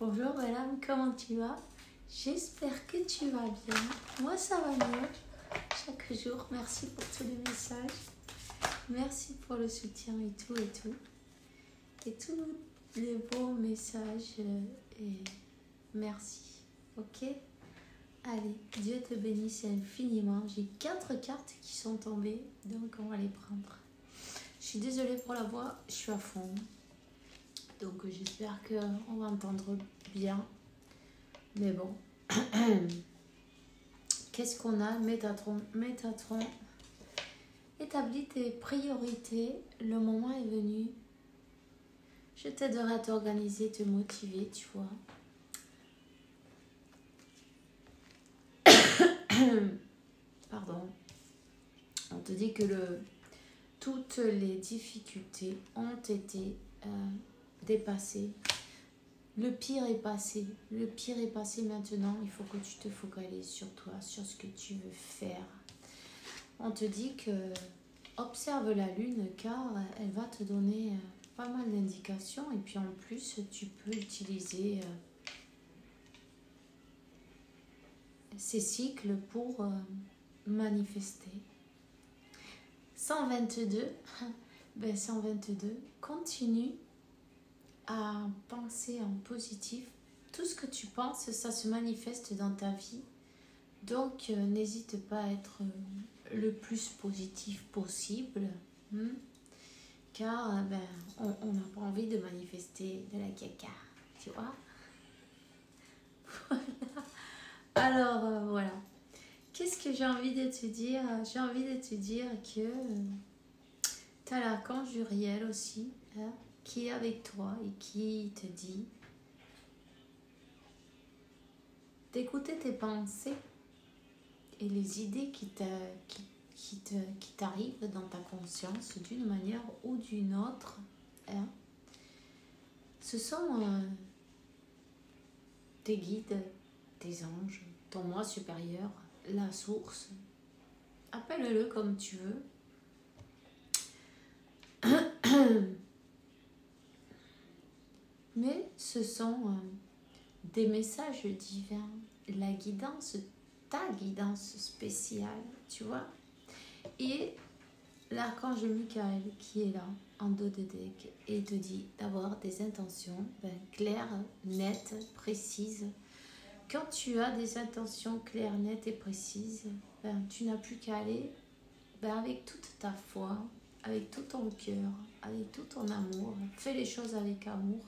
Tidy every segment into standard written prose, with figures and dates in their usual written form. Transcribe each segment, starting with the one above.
Bonjour madame, comment tu vas? J'espère que tu vas bien. Moi ça va mieux. Chaque jour, merci pour tous les messages. Merci pour le soutien et tout et tout. Et tous les beaux messages. Et merci. Ok? Allez, Dieu te bénisse infiniment. J'ai 4 cartes qui sont tombées, donc on va les prendre. Je suis désolée pour la voix, je suis à fond. Donc j'espère qu'on va entendre bien. Mais bon. Qu'est-ce qu'on a? Métatron. Établis tes priorités. Le moment est venu. Je t'aiderai à t'organiser, te motiver, tu vois. Pardon. On te dit que toutes les difficultés ont été dépassées. Le pire est passé. Le pire est passé maintenant. Il faut que tu te focalises sur toi, sur ce que tu veux faire. On te dit que observe la lune car elle va te donner pas mal d'indications. Et puis en plus, tu peux utiliser ces cycles pour manifester. 122. Ben 122. Continue à penser en positif. Tout ce que tu penses, ça se manifeste dans ta vie. Donc, n'hésite pas à être le plus positif possible. Car on n'a pas envie de manifester de la caca. Tu vois? Voilà. Alors, voilà. Qu'est-ce que j'ai envie de te dire? J'ai envie de te dire que tu as l'archange Uriel aussi, hein, qui est avec toi et qui te dit d'écouter tes pensées et les idées qui t'arrivent dans ta conscience d'une manière ou d'une autre. Hein. Ce sont tes guides, tes anges, ton moi supérieur, la source. Appelle-le comme tu veux. Mais ce sont des messages divins, la guidance, ta guidance spéciale, tu vois. Et l'archange Michael qui est là, en dos de deck, et te dit d'avoir des intentions claires, nettes, précises. Quand tu as des intentions claires, nettes et précises, tu n'as plus qu'à aller avec toute ta foi, avec tout ton cœur, avec tout ton amour. Fais les choses avec amour.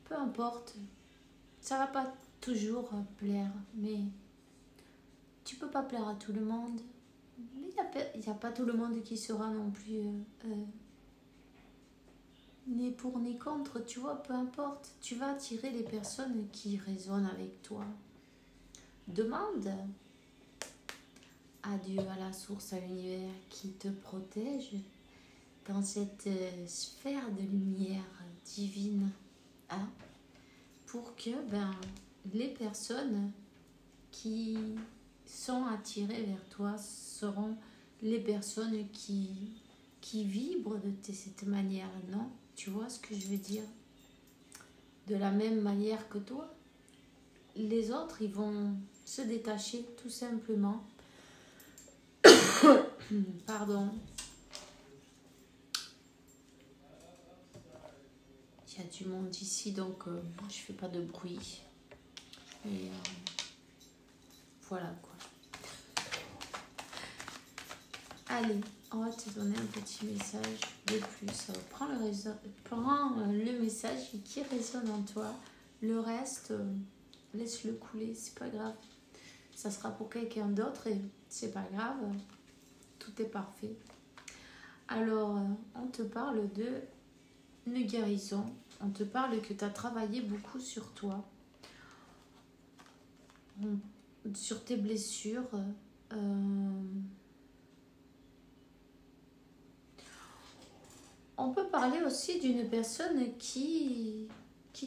Peu importe, ça va pas toujours plaire, mais tu peux pas plaire à tout le monde. Mais il n'y a pas tout le monde qui sera non plus ni pour ni contre, tu vois, peu importe. Tu vas attirer les personnes qui résonnent avec toi. Demande à Dieu, à la source, à l'univers qui te protège dans cette sphère de lumière divine, hein, pour que les personnes qui sont attirées vers toi seront les personnes qui vibrent de cette manière, non? Tu vois ce que je veux dire? De la même manière que toi, les autres, ils vont se détacher tout simplement. Pardon. Il y a du monde ici, donc je fais pas de bruit. Et voilà quoi. Allez, on va te donner un petit message de plus. Prends le message qui résonne en toi. Le reste, laisse-le couler, c'est pas grave. Ça sera pour quelqu'un d'autre et c'est pas grave. Tout est parfait. Alors, on te parle une guérison. On te parle que tu as travaillé beaucoup sur toi. Sur tes blessures. On peut parler aussi d'une personne qui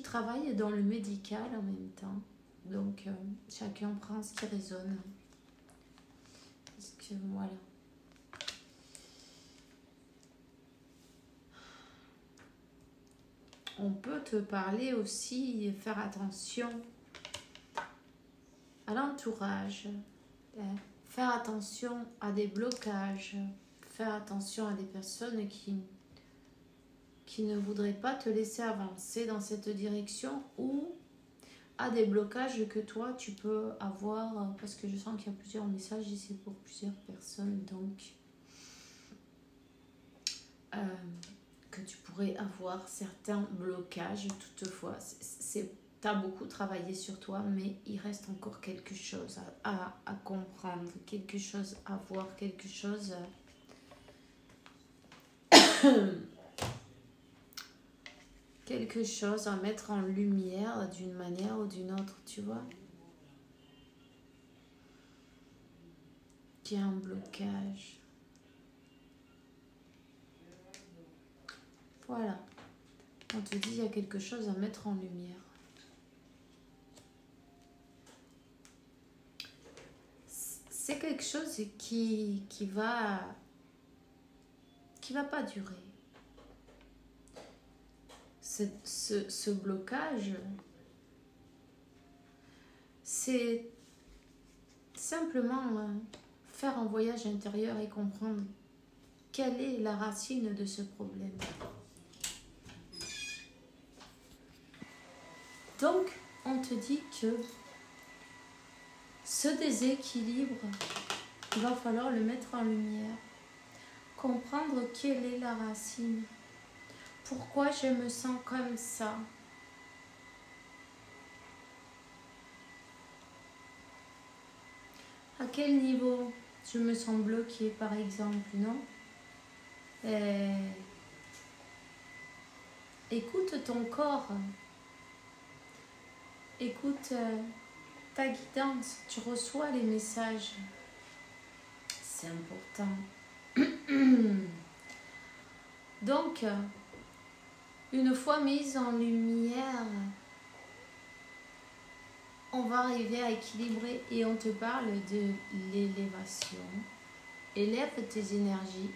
travaille dans le médical en même temps. Donc, chacun prend ce qui résonne. Parce que, voilà. on peut te parler aussi, faire attention à l'entourage, faire attention à des blocages, faire attention à des personnes qui ne voudraient pas te laisser avancer dans cette direction ou à des blocages que toi tu peux avoir, parce que je sens qu'il y a plusieurs messages ici pour plusieurs personnes, donc que tu pourrais avoir certains blocages. Toutefois, tu as beaucoup travaillé sur toi, mais il reste encore quelque chose à comprendre, quelque chose à voir, quelque chose quelque chose à mettre en lumière d'une manière ou d'une autre, tu vois. Qu'il y a un blocage. Voilà. On te dit qu'il y a quelque chose à mettre en lumière. C'est quelque chose qui va pas durer. Ce blocage, c'est simplement faire un voyage intérieur et comprendre quelle est la racine de ce problème. Donc, on te dit que ce déséquilibre, il va falloir le mettre en lumière. Comprendre quelle est la racine. Pourquoi je me sens comme ça? À quel niveau je me sens bloquée, par exemple, non? Écoute ton corps. Écoute ta guidance. Tu reçois les messages. C'est important. Donc, une fois mise en lumière, on va arriver à équilibrer et on te parle de l'élévation. Élève tes énergies.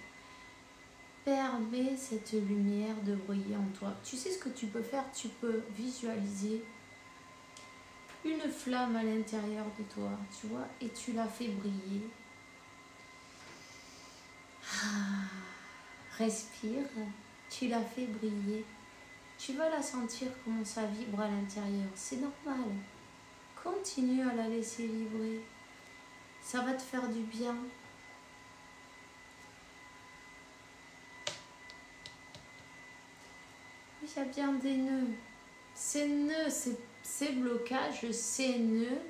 Permets cette lumière de briller en toi. Tu sais ce que tu peux faire? Tu peux visualiser une flamme à l'intérieur de toi, tu vois, et tu la fais briller. Respire, tu la fais briller. Tu vas la sentir comment ça vibre à l'intérieur. C'est normal. Continue à la laisser vibrer. Ça va te faire du bien. Il y a bien des nœuds. Ces nœuds, ces blocages, ces nœuds,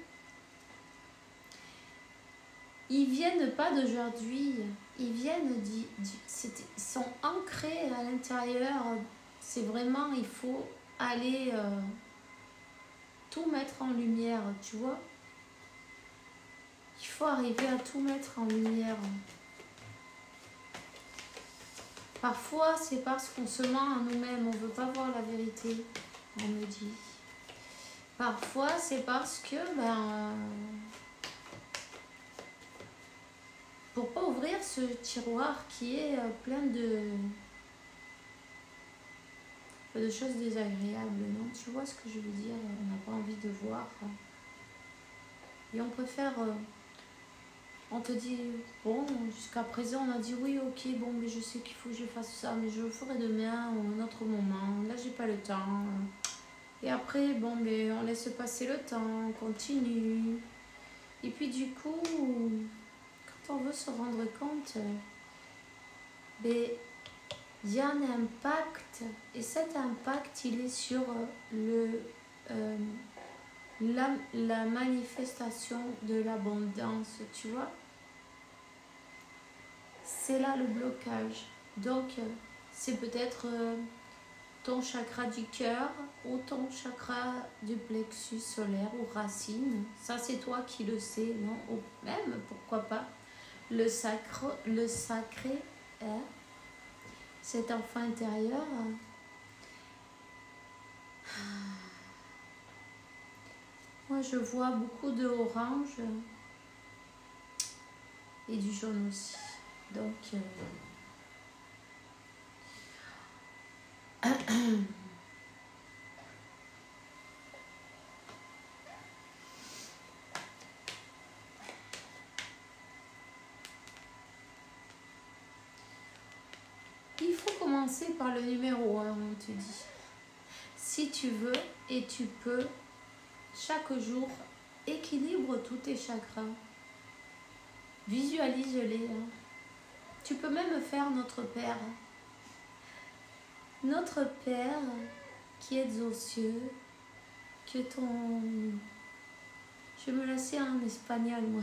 ils viennent pas d'aujourd'hui. Ils viennent ils sont ancrés à l'intérieur. C'est vraiment, il faut aller tout mettre en lumière, tu vois. Il faut arriver à tout mettre en lumière. Parfois, c'est parce qu'on se ment à nous-mêmes, on ne veut pas voir la vérité, on me dit. Parfois, c'est parce que, pour pas ouvrir ce tiroir qui est plein de choses désagréables, non? Tu vois ce que je veux dire? On n'a pas envie de voir. Et on préfère... on te dit, bon, jusqu'à présent, on a dit oui, ok, bon, mais je sais qu'il faut que je fasse ça, mais je le ferai demain ou un autre moment. Là, j'ai pas le temps. Et après, bon, mais on laisse passer le temps, on continue. Et puis, du coup, quand on veut se rendre compte, il y a un impact. Et cet impact, il est sur la manifestation de l'abondance, tu vois. C'est là le blocage. Donc, c'est peut-être ton chakra du cœur ou ton chakra du plexus solaire ou racine. Ça, c'est toi qui le sais, non? Ou même, pourquoi pas, le sacré, hein? Cet enfant intérieur. Moi, je vois beaucoup de orange et du jaune aussi. Donc, commencer par le numéro 1, on te dit. Si tu veux et tu peux, chaque jour, équilibre tous tes chakras. Visualise-les. Hein. Tu peux même faire Notre Père. Notre Père qui est aux cieux, que ton... Je vais me laisser en espagnol, moi.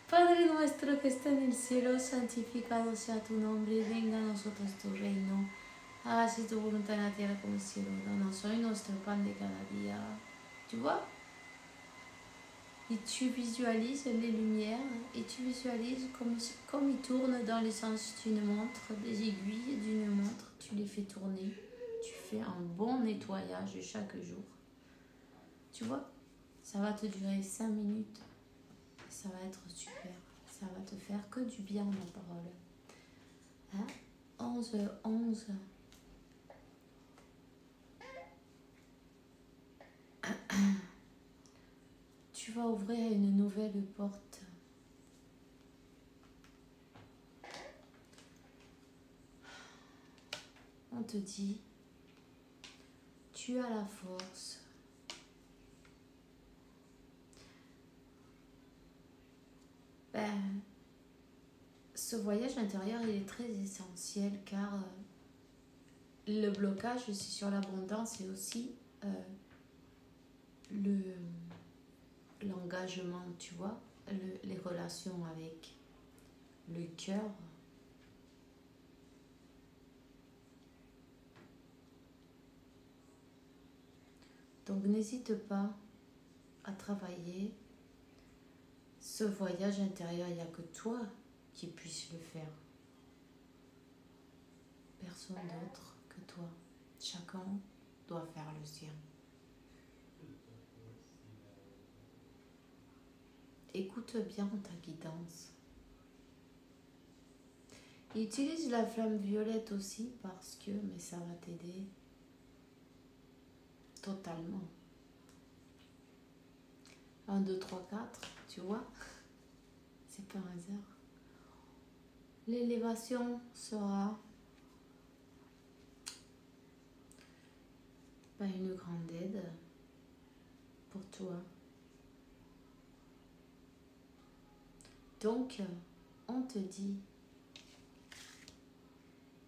Padre nuestro que está en el cielo, santificado sea tu nombre, venga a nosotros tu reino. Hágase tu voluntad en la tierra como en el cielo. Danos hoy nuestro pan de cada día. Tu vois? Et tu visualises les lumières et tu visualises comme ils tournent dans les sens d'une montre, des aiguilles d'une montre. Tu les fais tourner. Tu fais un bon nettoyage chaque jour. Tu vois? Ça va te durer 5 minutes. Ça va être super. Ça va te faire que du bien, ma parole. Hein? 11. Tu vas ouvrir une nouvelle porte. On te dit, tu as la force. Ce voyage intérieur, il est très essentiel car le blocage, c'est sur l'abondance et aussi l'engagement, tu vois, les relations avec le cœur. Donc n'hésite pas à travailler ce voyage intérieur. Il n'y a que toi qui puisse le faire. Personne d'autre que toi. Chacun doit faire le sien. Écoute bien ta guidance. Et utilise la flamme violette aussi parce que ça va t'aider totalement. 1, 2, 3, 4, tu vois? C'est pas un hasard. L'élévation sera une grande aide pour toi. Donc, on te dit,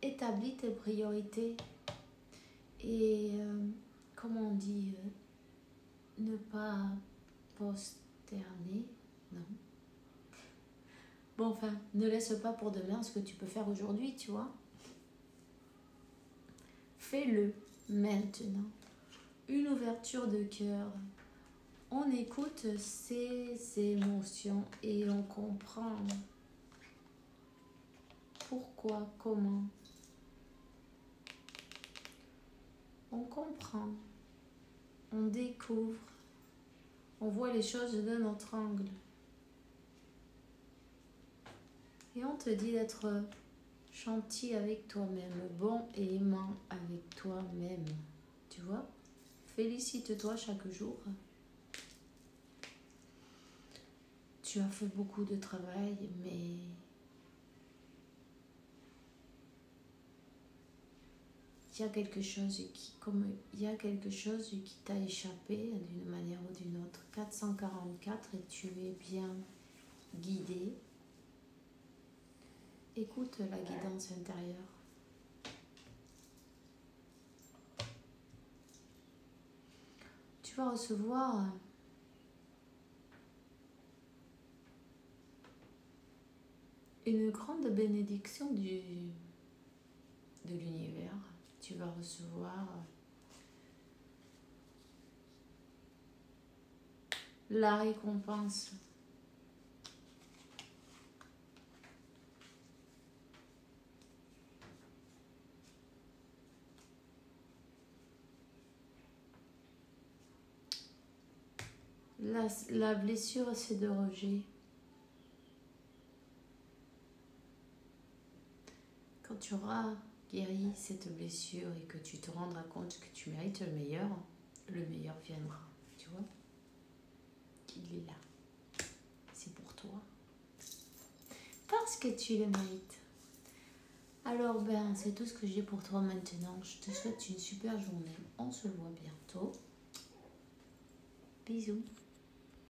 établis tes priorités et, comment on dit, ne pas posterner, non. Bon, enfin, ne laisse pas pour demain ce que tu peux faire aujourd'hui, tu vois. Fais-le maintenant. Une ouverture de cœur. On écoute ses émotions et on comprend pourquoi, comment. On comprend, on découvre, on voit les choses d'un autre angle. Et on te dit d'être gentil avec toi-même, bon et aimant avec toi-même. Tu vois? Félicite-toi chaque jour. Tu as fait beaucoup de travail, mais il y a quelque chose qui t'a échappé d'une manière ou d'une autre. 444 et tu es bien guidé. Écoute la guidance intérieure. Tu vas recevoir une grande bénédiction de l'univers. Tu vas recevoir la récompense. La blessure, c'est de rejet. Quand tu auras guéri cette blessure et que tu te rendras compte que tu mérites le meilleur viendra, tu vois. Il est là. C'est pour toi. Parce parce que tu le mérites. Alors, ben, c'est tout ce que j'ai pour toi maintenant. Je te souhaite une super journée. On se voit bientôt. Bisous.